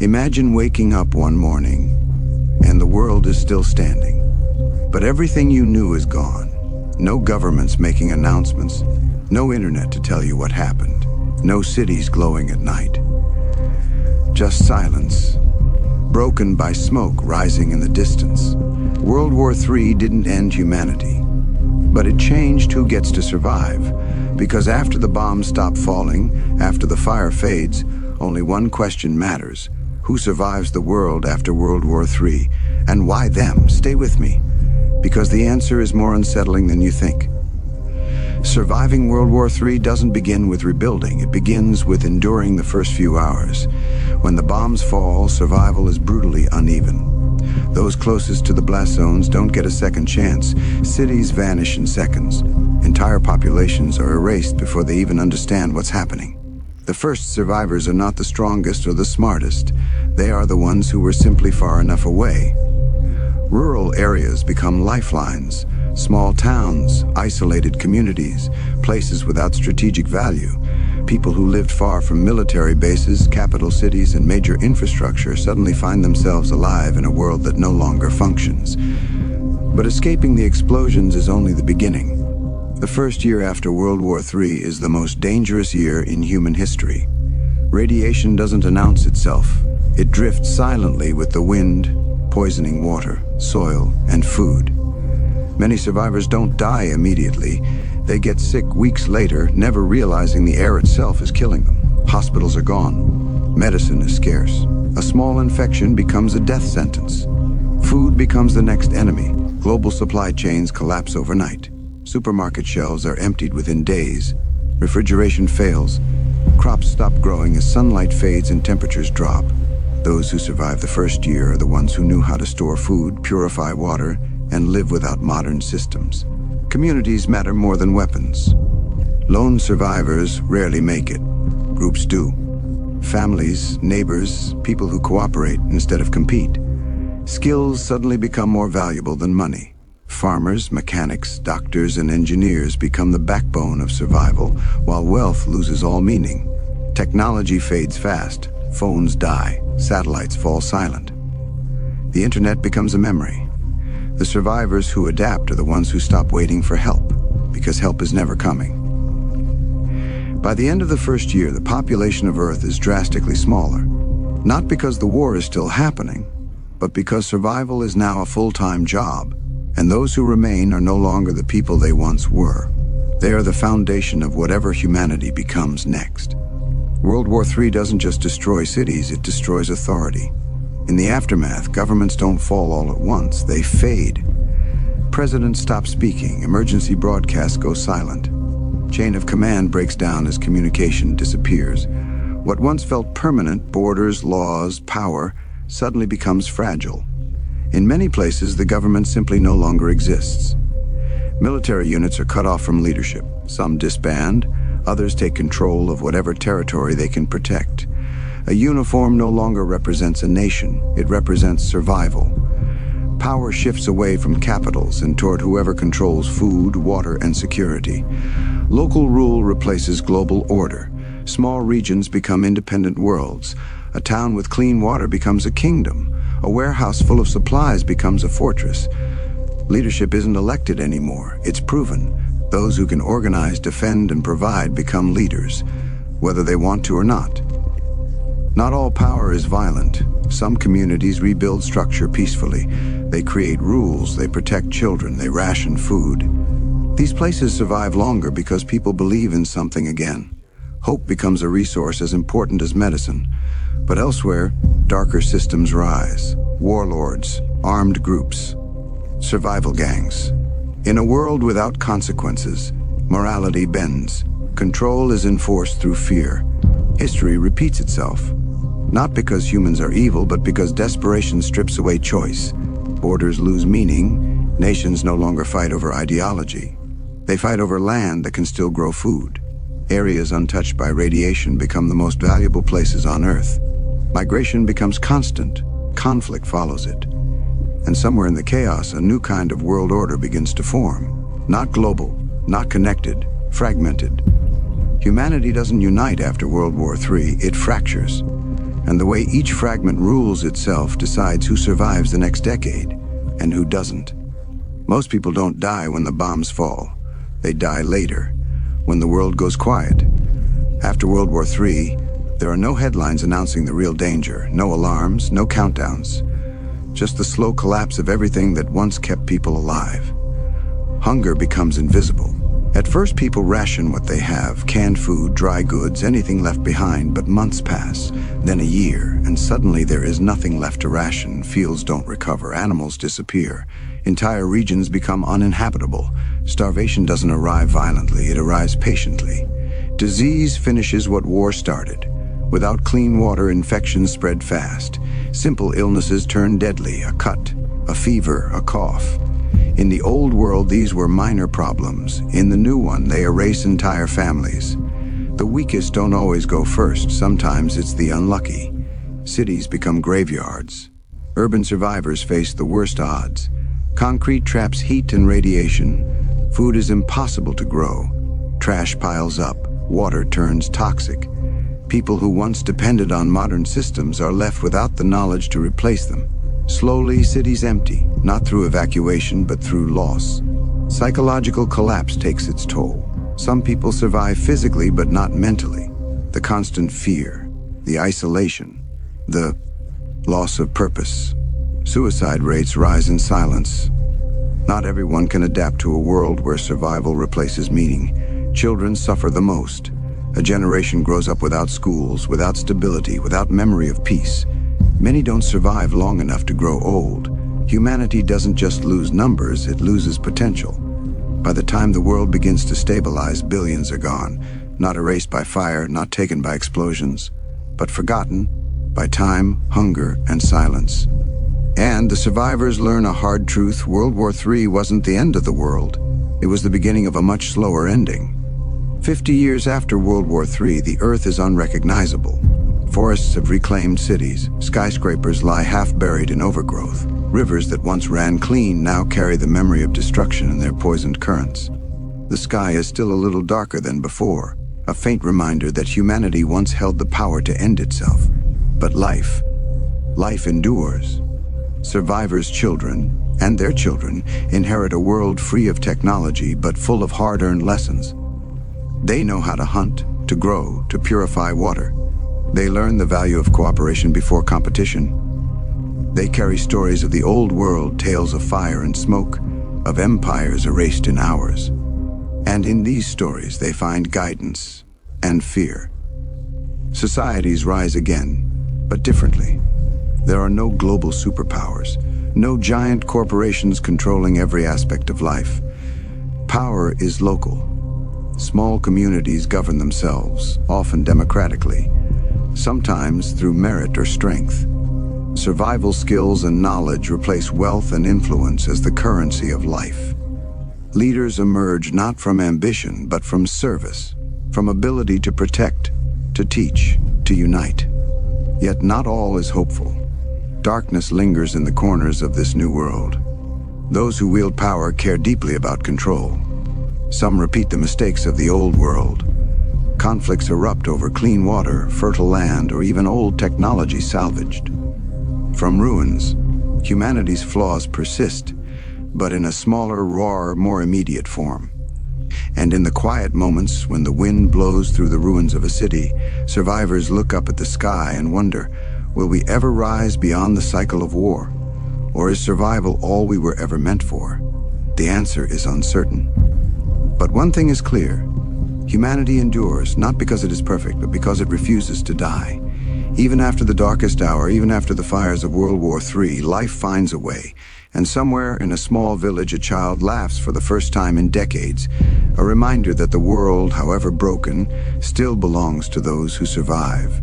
Imagine waking up one morning and the world is still standing, but everything you knew is gone. No governments making announcements, no internet to tell you what happened, no cities glowing at night. Just silence, broken by smoke rising in the distance. World War III didn't end humanity, but it changed who gets to survive, because after the bombs stop falling, after the fire fades, only one question matters: who survives the world after World War III, and why them? Stay with me, because the answer is more unsettling than you think. Surviving World War III doesn't begin with rebuilding, it begins with enduring the first few hours. When the bombs fall, survival is brutally uneven. Those closest to the blast zones don't get a second chance. Cities vanish in seconds. Entire populations are erased before they even understand what's happening. The first survivors are not the strongest or the smartest. They are the ones who were simply far enough away. Rural areas become lifelines. Small towns, isolated communities, places without strategic value. People who lived far from military bases, capital cities, and major infrastructure suddenly find themselves alive in a world that no longer functions. But escaping the explosions is only the beginning. The first year after World War III is the most dangerous year in human history. Radiation doesn't announce itself. It drifts silently with the wind, poisoning water, soil, and food. Many survivors don't die immediately. They get sick weeks later, never realizing the air itself is killing them. Hospitals are gone. Medicine is scarce. A small infection becomes a death sentence. Food becomes the next enemy. Global supply chains collapse overnight. Supermarket shelves are emptied within days. Refrigeration fails. Crops stop growing as sunlight fades and temperatures drop. Those who survive the first year are the ones who knew how to store food, purify water, and live without modern systems. Communities matter more than weapons. Lone survivors rarely make it. Groups do. Families, neighbors, people who cooperate instead of compete. Skills suddenly become more valuable than money. Farmers, mechanics, doctors, and engineers become the backbone of survival, while wealth loses all meaning. Technology fades fast. Phones die. Satellites fall silent. The internet becomes a memory. The survivors who adapt are the ones who stop waiting for help, because help is never coming. By the end of the first year, the population of Earth is drastically smaller. Not because the war is still happening, but because survival is now a full-time job, and those who remain are no longer the people they once were. They are the foundation of whatever humanity becomes next. World War III doesn't just destroy cities, it destroys authority. In the aftermath, governments don't fall all at once, they fade. Presidents stop speaking, emergency broadcasts go silent. Chain of command breaks down as communication disappears. What once felt permanent, borders, laws, power, suddenly becomes fragile. In many places, the government simply no longer exists. Military units are cut off from leadership. Some disband, others take control of whatever territory they can protect. A uniform no longer represents a nation, it represents survival. Power shifts away from capitals and toward whoever controls food, water, and security. Local rule replaces global order. Small regions become independent worlds. A town with clean water becomes a kingdom. A warehouse full of supplies becomes a fortress. Leadership isn't elected anymore, it's proven. Those who can organize, defend, and provide become leaders, whether they want to or not. Not all power is violent. Some communities rebuild structure peacefully. They create rules, they protect children, they ration food. These places survive longer because people believe in something again. Hope becomes a resource as important as medicine. But elsewhere, darker systems rise. Warlords, armed groups, survival gangs. In a world without consequences, morality bends. Control is enforced through fear. History repeats itself. Not because humans are evil, but because desperation strips away choice. Borders lose meaning. Nations no longer fight over ideology. They fight over land that can still grow food. Areas untouched by radiation become the most valuable places on Earth. Migration becomes constant. Conflict follows it. And somewhere in the chaos, a new kind of world order begins to form. Not global, not connected, fragmented. Humanity doesn't unite after World War III, it fractures. And the way each fragment rules itself decides who survives the next decade and who doesn't. Most people don't die when the bombs fall. They die later, when the world goes quiet. After World War III, there are no headlines announcing the real danger, no alarms, no countdowns. Just the slow collapse of everything that once kept people alive. Hunger becomes invisible. At first, people ration what they have, canned food, dry goods, anything left behind, but months pass, then a year, and suddenly there is nothing left to ration. Fields don't recover, animals disappear. Entire regions become uninhabitable. Starvation doesn't arrive violently, it arrives patiently. Disease finishes what war started. Without clean water, infections spread fast. Simple illnesses turn deadly, a cut, a fever, a cough. In the old world, these were minor problems. In the new one, they erase entire families. The weakest don't always go first. Sometimes it's the unlucky. Cities become graveyards. Urban survivors face the worst odds. Concrete traps heat and radiation. Food is impossible to grow. Trash piles up. Water turns toxic. People who once depended on modern systems are left without the knowledge to replace them. Slowly, cities empty, not through evacuation, but through loss. Psychological collapse takes its toll. Some people survive physically, but not mentally. The constant fear, the isolation, the loss of purpose. Suicide rates rise in silence. Not everyone can adapt to a world where survival replaces meaning. Children suffer the most. A generation grows up without schools, without stability, without memory of peace. Many don't survive long enough to grow old. Humanity doesn't just lose numbers, it loses potential. By the time the world begins to stabilize, billions are gone. Not erased by fire, not taken by explosions, but forgotten by time, hunger, and silence. And the survivors learn a hard truth: World War III wasn't the end of the world. It was the beginning of a much slower ending. 50 years after World War III, the Earth is unrecognizable. Forests have reclaimed cities. Skyscrapers lie half-buried in overgrowth. Rivers that once ran clean now carry the memory of destruction in their poisoned currents. The sky is still a little darker than before, a faint reminder that humanity once held the power to end itself. But life endures. Survivors' children, and their children, inherit a world free of technology but full of hard-earned lessons. They know how to hunt, to grow, to purify water. They learn the value of cooperation before competition. They carry stories of the old world, tales of fire and smoke, of empires erased in hours. And in these stories they find guidance and fear. Societies rise again, but differently. There are no global superpowers, no giant corporations controlling every aspect of life. Power is local. Small communities govern themselves, often democratically, sometimes through merit or strength. Survival skills and knowledge replace wealth and influence as the currency of life. Leaders emerge not from ambition, but from service, from ability to protect, to teach, to unite. Yet not all is hopeful. Darkness lingers in the corners of this new world. Those who wield power care deeply about control. Some repeat the mistakes of the old world. Conflicts erupt over clean water, fertile land, or even old technology salvaged. From ruins, humanity's flaws persist, but in a smaller, rawer, more immediate form. And in the quiet moments when the wind blows through the ruins of a city, survivors look up at the sky and wonder, will we ever rise beyond the cycle of war? Or is survival all we were ever meant for? The answer is uncertain. But one thing is clear. Humanity endures, not because it is perfect, but because it refuses to die. Even after the darkest hour, even after the fires of World War III, life finds a way. And somewhere in a small village, a child laughs for the first time in decades, a reminder that the world, however broken, still belongs to those who survive.